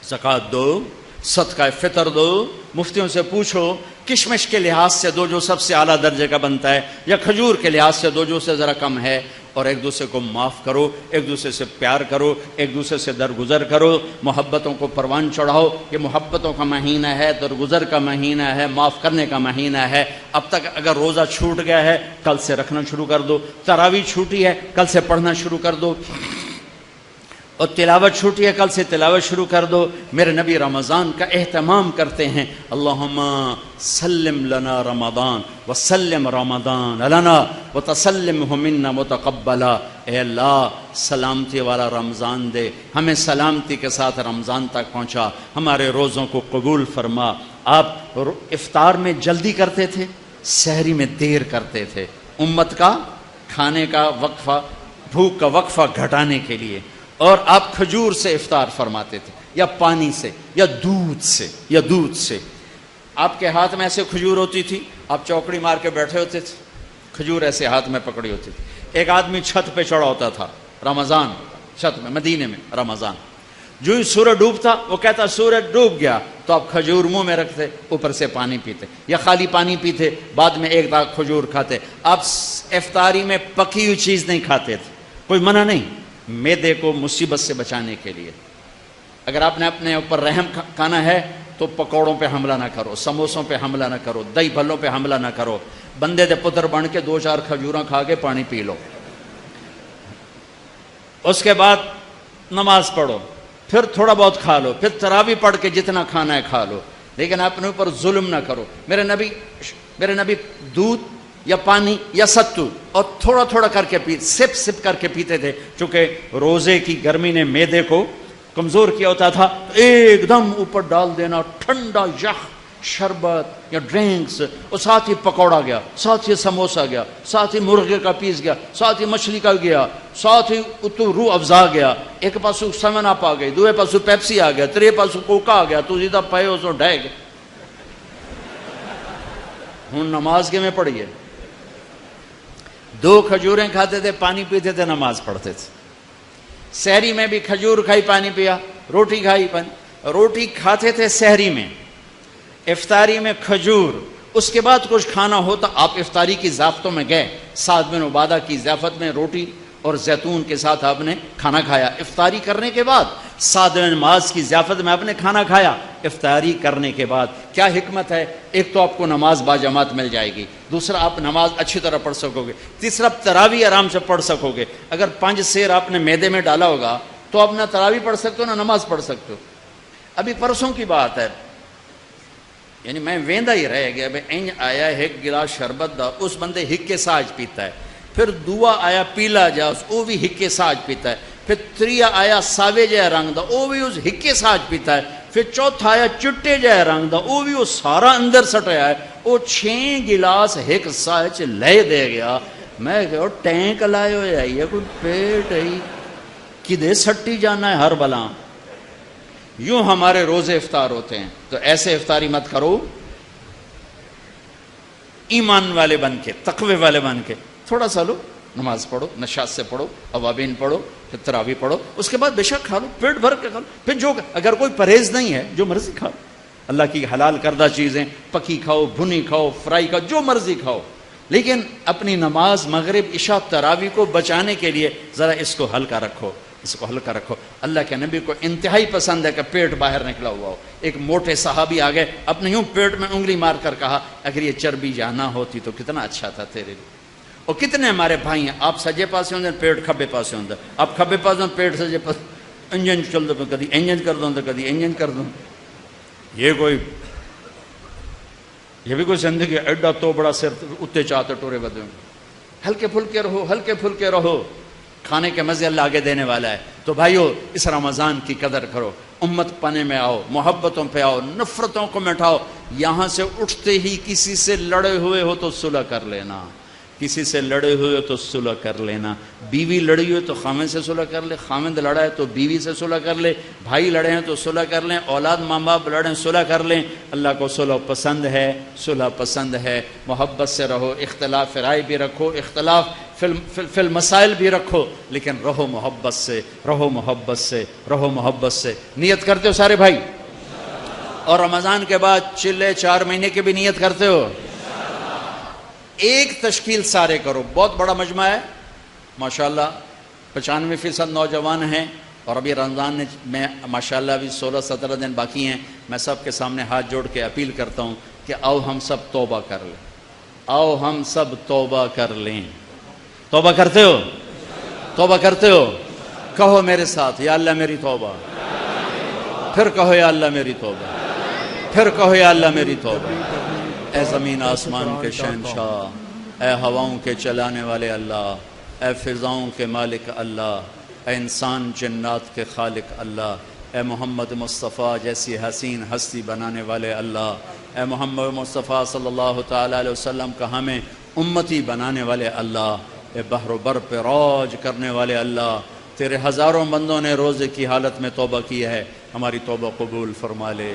زکات دو، صدقہ فطر دو، مفتیوں سے پوچھو کشمش کے لحاظ سے دو جو سب سے اعلیٰ درجے کا بنتا ہے، یا کھجور کے لحاظ سے دو جو سے ذرا کم ہے، اور ایک دوسرے کو معاف کرو، ایک دوسرے سے پیار کرو، ایک دوسرے سے درگزر کرو، محبتوں کو پروان چڑھاؤ۔ یہ محبتوں کا مہینہ ہے، درگزر کا مہینہ ہے، معاف کرنے کا مہینہ ہے۔ اب تک اگر روزہ چھوٹ گیا ہے کل سے رکھنا شروع کر دو، تراویح چھوٹی ہے کل سے پڑھنا شروع کر دو، اور تلاوت چھوٹی ہے کل سے تلاوت شروع کر دو۔ میرے نبی رمضان کا اہتمام کرتے ہیں، اللہم سلم لنا رمضان وسلم رمضان لنا وتسلمہ منا متقبلا۔ اے اللہ سلامتی والا رمضان دے، ہمیں سلامتی کے ساتھ رمضان تک پہنچا، ہمارے روزوں کو قبول فرما۔ آپ افطار میں جلدی کرتے تھے، سحری میں دیر کرتے تھے، امت کا کھانے کا وقفہ، بھوک کا وقفہ گھٹانے کے لیے، اور آپ کھجور سے افطار فرماتے تھے، یا پانی سے، یا دودھ سے۔ آپ کے ہاتھ میں ایسے کھجور ہوتی تھی، آپ چوکڑی مار کے بیٹھے ہوتے تھے، کھجور ایسے ہاتھ میں پکڑی ہوتی تھی۔ ایک آدمی چھت پہ چڑھا ہوتا تھا رمضان، چھت میں، مدینے میں رمضان، جو ہی سورج ڈوبتا وہ کہتا سورج ڈوب گیا، تو آپ کھجور منہ میں رکھتے، اوپر سے پانی پیتے، یا خالی پانی پیتے، بعد میں ایک داغ کھجور کھاتے۔ آپ افطاری میں پکی ہوئی چیز نہیں کھاتے تھے، کوئی منع نہیں، معدے کو مصیبت سے بچانے کے لیے۔ اگر آپ نے اپنے اوپر رحم کھانا ہے تو پکوڑوں پہ حملہ نہ کرو، سموسوں پہ حملہ نہ کرو، دہی بھلوں پہ حملہ نہ کرو، بندے دے پتر بن کے 2-4 کھجوراں کھا کے پانی پی لو، اس کے بعد نماز پڑھو، پھر تھوڑا بہت کھا لو، پھر تراویح پڑھ کے جتنا کھانا ہے کھا لو، لیکن اپنے اوپر ظلم نہ کرو۔ میرے نبی دودھ یا پانی یا ستو اور تھوڑا تھوڑا کر کے سپ کر کے پیتے تھے، چونکہ روزے کی گرمی نے معدے کو کمزور کیا ہوتا تھا، تو ایک دم اوپر ڈال دینا ٹھنڈا یخ شربت یا ڈرنکس، اور ساتھ ہی پکوڑا گیا، ساتھ ہی سموسا گیا، ساتھ ہی مرغے کا پیس گیا، ساتھ ہی مچھلی کا گیا، ساتھ ہی اتو روح افزا گیا، ایک پاسو 7 اپ آ گئی، دوے پاسو پیپسی آ گیا، ترے پاسو کوکا آ گیا، تو سیدھا پائے اس ڈھے گئے۔ ہوں نماز کے میں پڑھیے، 2 کھجوریں کھاتے تھے، پانی پیتے تھے، نماز پڑھتے تھے۔ سحری میں بھی کھجور کھائی، پانی پیا، روٹی کھائی، روٹی کھاتے تھے سحری میں، افطاری میں کھجور، اس کے بعد کچھ کھانا ہوتا آپ افطاری کی ضیافتوں میں گئے، سعد بن عبادہ کی ضیافت میں روٹی اور زیتون کے ساتھ آپ نے کھانا کھایا، افطاری کرنے کے بعد سعد بن معاذ کی ضیافت میں آپ نے کھانا کھایا افطاری کرنے کے بعد۔ کیا حکمت ہے؟ ایک تو آپ کو نماز باجماعت مل جائے گی، دوسرا آپ نماز اچھی طرح پڑھ سکو گے، تیسرا تراویح آرام سے پڑھ سکو گے۔ اگر 5 سیر آپ نے معدے میں ڈالا ہوگا تو آپ نہ تراویح پڑھ سکتے ہو نہ نماز پڑھ سکتے ہو۔ ابھی پرسوں کی بات ہے، یعنی میں ویندا ہی رہ گیا، بھائی انج آیا ایک گلاس شربت دا، اس بندے ہکے ساج پیتا ہے، پھر دوا آیا پیلا جا، وہ بھی ہکے ساج پیتا ہے، پھر تریا آیا ساوے جہ رنگ دا، وہ بھی اس ہکے ساج پیتا ہے، پھر چوتھا آیا چٹے جہ رنگ دا، وہ بھی وہ سارا اندر سٹیا ہے، وہ 6 گلاس ایک ساج لے دے گیا۔ میں کہ ٹینک لائے ہوئے آئی ہے، کوئی پیٹ ہے کدے سٹی جانا ہے ہر بلا۔ یوں ہمارے روزے افطار ہوتے ہیں، تو ایسے افطاری مت کرو، ایمان والے بن کے، تقوی والے بن کے تھوڑا سا لو، نماز پڑھو، نشاط سے پڑھو، اوابین پڑھو، پھر تراویح پڑھو، اس کے بعد بے شک کھا لو، پیٹ بھر کے کھا لو، پھر جو اگر کوئی پرہیز نہیں ہے جو مرضی کھاؤ، اللہ کی حلال کردہ چیزیں پکی کھاؤ، بھنی کھاؤ، فرائی کھاؤ، جو مرضی کھاؤ، لیکن اپنی نماز مغرب عشاء تراویح کو بچانے کے لیے ذرا اس کو ہلکا رکھو، اس کو ہلکا رکھو۔ اللہ کے نبی کو انتہائی پسند ہے کہ پیٹ باہر نکلا ہوا ہو۔ ایک موٹے صحابی آ گئے، اپنے یوں پیٹ میں انگلی مار کر کہا اگر یہ چربی جانا ہوتی تو کتنا اچھا تھا تیرے لیے۔ اور کتنے ہمارے بھائی ہیں، آپ سجے پاسے ہوندے پیٹ کھبے پاسے ہوندے، آپ کھبے پاسے ہوندے پیٹ سجے پاس، انجن چل دو، کدی انجن کر دوں تو کدی انجن کر دوں۔ یہ بھی کوئی زندگی ایڈا تو بڑا سر اتنے چاہتے ٹورے بدے۔ ہلکے پھلکے رہو، ہلکے پھلکے رہو، کھانے کے مزے اللہ آگے دینے والا ہے۔ تو بھائیو اس رمضان کی قدر کرو، امت پنے میں آؤ، محبتوں پہ آؤ، نفرتوں کو مٹاؤ۔ یہاں سے اٹھتے ہی کسی سے لڑے ہوئے ہو تو صلح کر لینا، کسی سے لڑے ہوئے تو صلح کر لینا، بیوی لڑی ہوئی تو خامد سے صلح کر لے، خامد لڑا ہے تو بیوی سے صلح کر لے، بھائی لڑے ہیں تو صلح کر لیں، اولاد ماں باپ لڑیں صلح کر لیں۔ اللہ کو صلح پسند ہے، صلح پسند ہے۔ محبت سے رہو، اختلاف رائے بھی رکھو، اختلاف فی المسائل بھی رکھو، لیکن رہو محبت سے، رہو محبت سے، رہو محبت سے۔ نیت کرتے ہو سارے بھائی؟ اور رمضان کے بعد چلے 4 مہینے کی بھی نیت کرتے ہو؟ ایک تشکیل سارے کرو، بہت بڑا مجمع ہے ماشاءاللہ، 95% نوجوان ہیں، اور ابھی رمضان میں ماشاءاللہ ابھی 16-17 دن باقی ہیں۔ میں سب کے سامنے ہاتھ جوڑ کے اپیل کرتا ہوں کہ آؤ ہم سب توبہ کر لیں، آؤ ہم سب توبہ کر لیں۔ توبہ کرتے ہو؟ توبہ کرتے ہو؟ کہو میرے ساتھ، یا اللہ میری توبہ، پھر کہو یا اللہ میری توبہ، پھر کہو یا اللہ میری توبہ۔ اے زمین آسمان کے شہنشاہ، اے ہواؤں کے چلانے والے اللہ، اے فضاؤں کے مالک اللہ، اے انسان جنات کے خالق اللہ، اے محمد مصطفیٰ جیسی حسین ہستی بنانے والے اللہ، اے محمد مصطفیٰ صلی اللہ تعالیٰ علیہ وسلم کا ہمیں امتی بنانے والے اللہ، اے بحر و بر پہ راج کرنے والے اللہ، تیرے ہزاروں بندوں نے روزے کی حالت میں توبہ کی ہے، ہماری توبہ قبول فرما لے۔